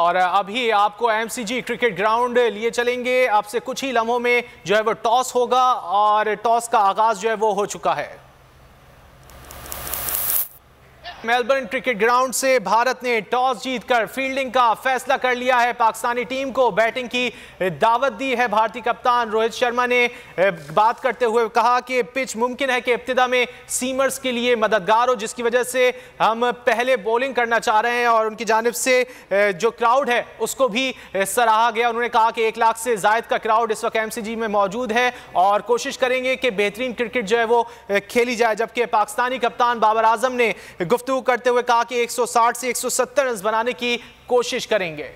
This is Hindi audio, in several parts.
और अभी आपको एमसीजी क्रिकेट ग्राउंड लिए चलेंगे। आपसे कुछ ही लम्हों में जो है वो टॉस होगा और टॉस का आगाज जो है वो हो चुका है। मेलबर्न क्रिकेट ग्राउंड से भारत ने टॉस जीतकर फील्डिंग का फैसला कर लिया है। पाकिस्तानी टीम को बैटिंग की दावत दी है। भारतीय कप्तान रोहित शर्मा ने बात करते हुए कहा कि पिच मुमकिन है कि इब्तिदा में सीमर्स के लिए मददगार हो, जिसकी वजह से हम पहले बॉलिंग करना चाह रहे हैं और उनकी जानिब से जो क्राउड है उसको भी सराहा गया। उन्होंने कहा कि 1 लाख से ज़ायद का क्राउड इस वक्त एमसीजी में मौजूद है और कोशिश करेंगे कि बेहतरीन क्रिकेट जो है वो खेली जाए। जबकि पाकिस्तानी कप्तान बाबर आजम ने गुफ्तगू करते हुए कहा कि 160 से 170 रन बनाने की कोशिश करेंगे।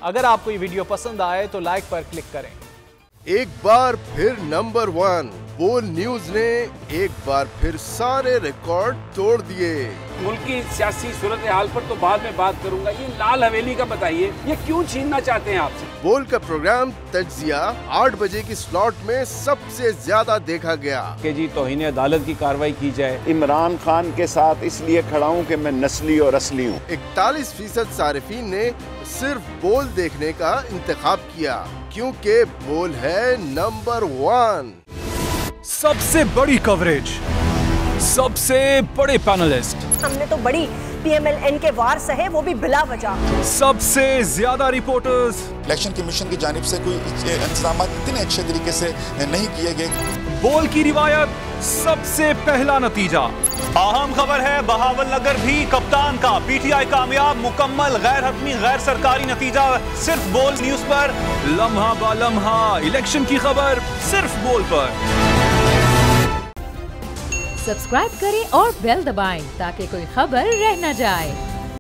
अगर आपको ये वीडियो पसंद आए तो लाइक पर क्लिक करें। एक बार फिर नंबर 1 बोल न्यूज ने एक बार फिर सारे रिकॉर्ड तोड़ दिए। मुल्क की सियासी सूरत हाल पर तो बाद में बात करूंगा, ये लाल हवेली का बताइए, ये क्यों छीनना चाहते हैं आपसे? बोल का प्रोग्राम तज्जिया 8 बजे की स्लॉट में सबसे ज्यादा देखा गया कि जी तौहीन अदालत की कार्रवाई की जाए। इमरान खान के साथ इसलिए खड़ा हूँ कि मैं नस्ली और असली हूँ। 41% सारिफीन ने सिर्फ बोल देखने का इंतखाब किया क्योंकि बोल है नंबर 1। सबसे बड़ी कवरेज, सबसे बड़े पैनलिस्ट, हमने तो बड़ी पीएमएलएन के वार सहे, वो भी बिला वजह। सबसे ज्यादा रिपोर्टर्स। इलेक्शन कमीशन की जानिब से कोई इंतजाम इतने अच्छे तरीके से नहीं किए गए। बोल की रिवायत, सबसे पहला नतीजा। अहम खबर है बहावल नगर भी कप्तान का पीटीआई कामयाब, मुकम्मल गैर हतमी गैर सरकारी नतीजा सिर्फ बोल न्यूज पर। लम्हा बा लम्हा इलेक्शन की खबर सिर्फ बोल पर। सब्सक्राइब करें और बेल दबाएं ताकि कोई खबर रह न जाए।